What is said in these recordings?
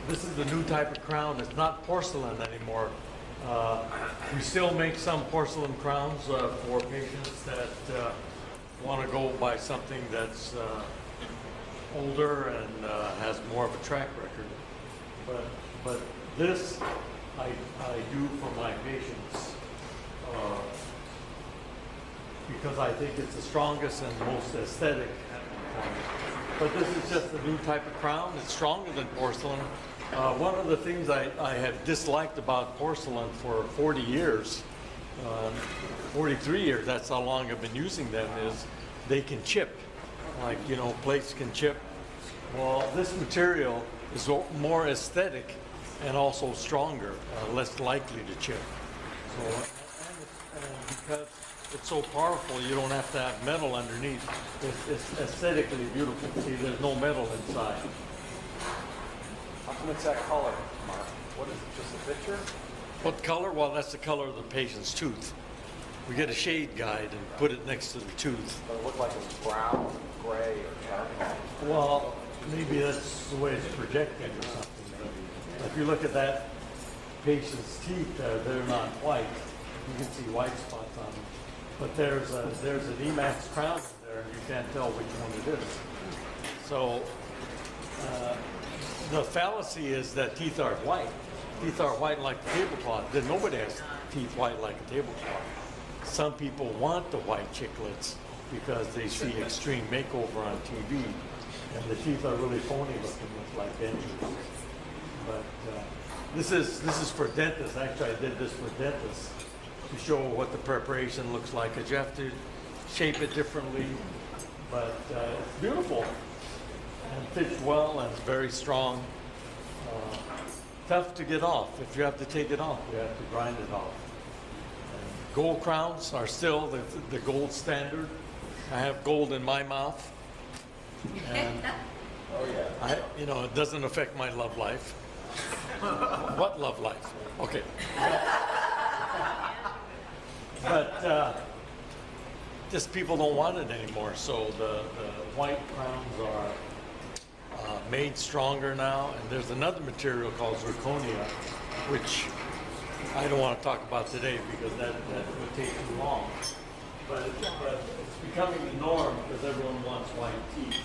This is the new type of crown. It's not porcelain anymore. We still make some porcelain crowns for patients that want to go by something that's older and has more of a track record. But this I do for my patients because I think it's the strongest and most aesthetic. But this is just a new type of crown. It's stronger than porcelain. One of the things I have disliked about porcelain for 40 years, 43 years, that's how long I've been using them, is they can chip. Like, you know, plates can chip. Well, this material is more aesthetic and also stronger, less likely to chip. So, and because it's so powerful, you don't have to have metal underneath. It's aesthetically beautiful. See, there's no metal inside. How come it's that color, Mark? What is it, just a picture? What color? Well, that's the color of the patient's tooth. We get a shade guide and put it next to the tooth. Does it look like it's brown, gray, or charcoal? Well, maybe that's the way it's projected or something. But if you look at that patient's teeth, they're not white. You can see white spots on them. But there's an Emax crown in there, and you can't tell which one it is. So the fallacy is that teeth are white. Teeth are white like the tablecloth. Then nobody has teeth white like a tablecloth. Some people want the white chiclets because they see Extreme Makeover on TV, and the teeth are really phony looking, look like dentures. But this is for dentists. Actually, I did this for dentists to show what the preparation looks like. Because you have to shape it differently, but it's beautiful and fits well and it's very strong. Tough to get off. If you have to take it off, you have to grind it off. And gold crowns are still the gold standard. I have gold in my mouth, and Oh, yeah. you know, it doesn't affect my love life. What love life? Okay. But just people don't want it anymore. So the white crowns are made stronger now. And there's another material called zirconia, which I don't want to talk about today because that would take too long. But it's becoming the norm because everyone wants white teeth.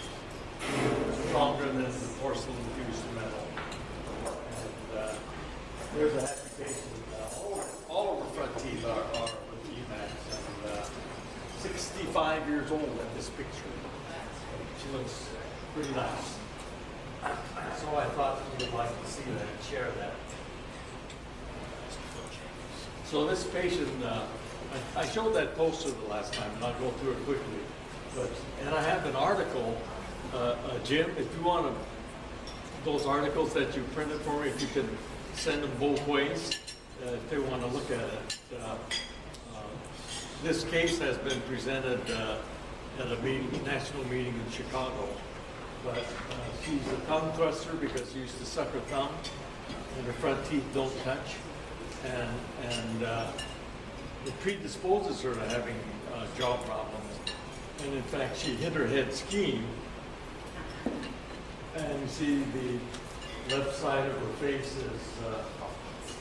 It's stronger than the porcelain-fused metal. And there's a happy patient. All of her front teeth are with Emax, and 65 years old in this picture. She looks pretty nice. So I thought you would like to see that and share that. So this patient, I showed that poster the last time, and I'll go through it quickly. And I have an article, Jim, if you want those articles that you printed for me, if you can send them both ways, if they want to look at it. This case has been presented at a national meeting in Chicago. But she's a thumb thruster because she used to suck her thumb, and her front teeth don't touch, and it predisposes her to having jaw problems. And in fact, she hit her head skiing, and you see the left side of her face is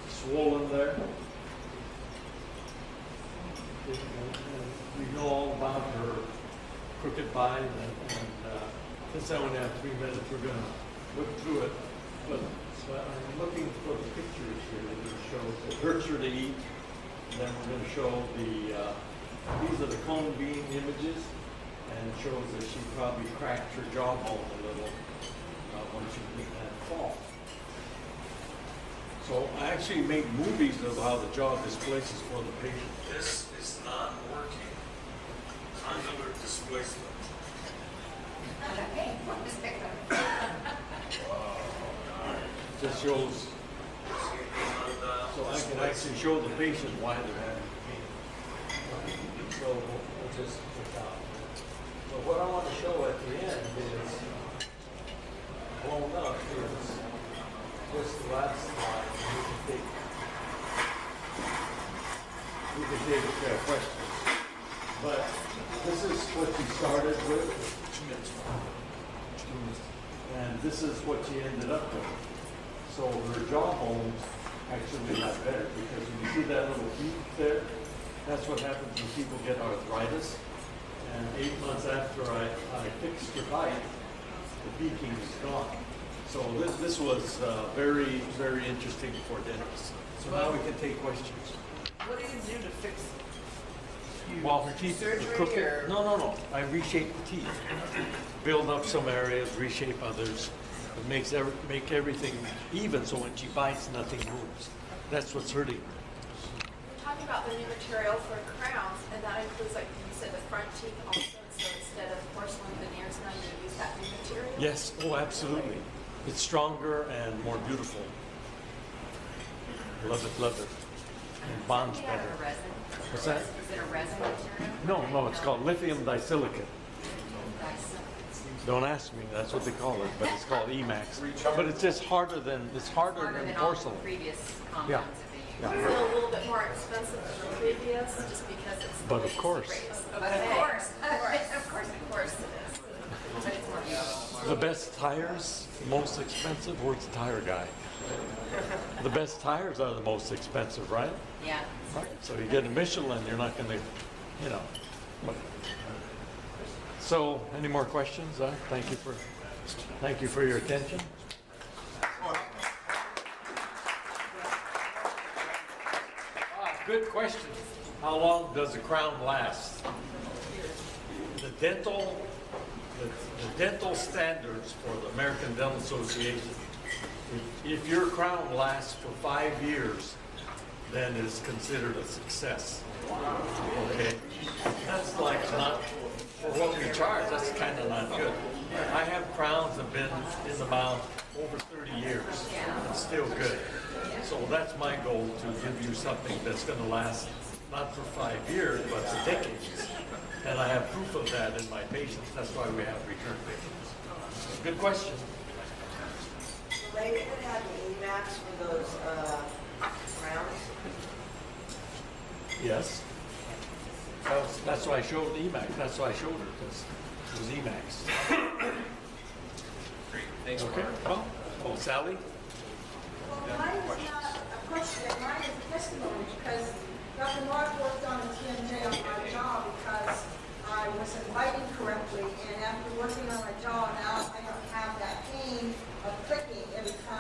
swollen there. And we know all about her crooked bite, and since I only have 3 minutes, we're going to look through it. But I'm looking for the pictures here that show it hurts her to eat. And then we're going to show these are the cone beam images, and it shows that she probably cracked her jawbone a little when she did that fall. So I actually make movies of how the jaw displaces for the patient. This is not working. Condylar displacement. Just shows, so I can actually show the patient why they're having pain. So we'll just put out. But what I want to show at the end is blown up is just the last slide. We can take questions. But this is what you started with. And this is what she ended up with. jawbones actually got better because when you see that little heat there, that's what happens when people get arthritis. And 8 months after I fixed the bite, the beaking is gone. So this was very, very interesting for dentists. So now we can take questions. What do you do to fix? While her teeth are Surgery crooked. or- No. I reshape the teeth. Build up some areas, reshape others. It makes make everything even so when she bites, nothing moves. That's what's hurting. You're talking about the new material for crowns, and that includes, like you said, the front teeth also. So instead of porcelain veneers, now you use that new material? Yes, oh, absolutely. It's stronger and more beautiful. Love it, love it. And bonds Do you have better. a resin? What's that? Is it a resin material? No, it's called lithium disilicate. Don't ask me, that's what they call it, but it's called Emax. But it's just harder than Harder than than all the porcelain. previous Yeah. compounds that they use. Yeah. Is it a little bit more expensive than the previous, just because it's the But of latest course. greatest? But Okay. of course, Of course it is. but it's more beautiful. The best tires, most expensive, where's the tire guy? The best tires are the most expensive, right? Yeah. Right. So you get a Michelin, you're not gonna, you know. but- So, any more questions? Thank you for your attention. Good question. How long does a crown last? The dental standards for the American Dental Association, if your crown lasts for 5 years, then it's considered a success. Okay? That's like not, for what we charge, that's kind of not good. I have crowns that have been in the mouth over 30 years. It's still good. So that's my goal, to give you something that's going to last not for 5 years, but for decades. And I have proof of that in my patients. That's why we have return patients. Good question. The lady that had the Emax for those crowns, Yes. That's why I showed Emax. That's why I showed her, because it was Emax. Great, thanks, Okay. Mark. Oh, Sally? Well, mine is not a question, mine is a testimony, because Dr. Mark worked on the TMJ on my jaw because I wasn't biting correctly, and after working on my jaw, now I don't have that pain of clicking every time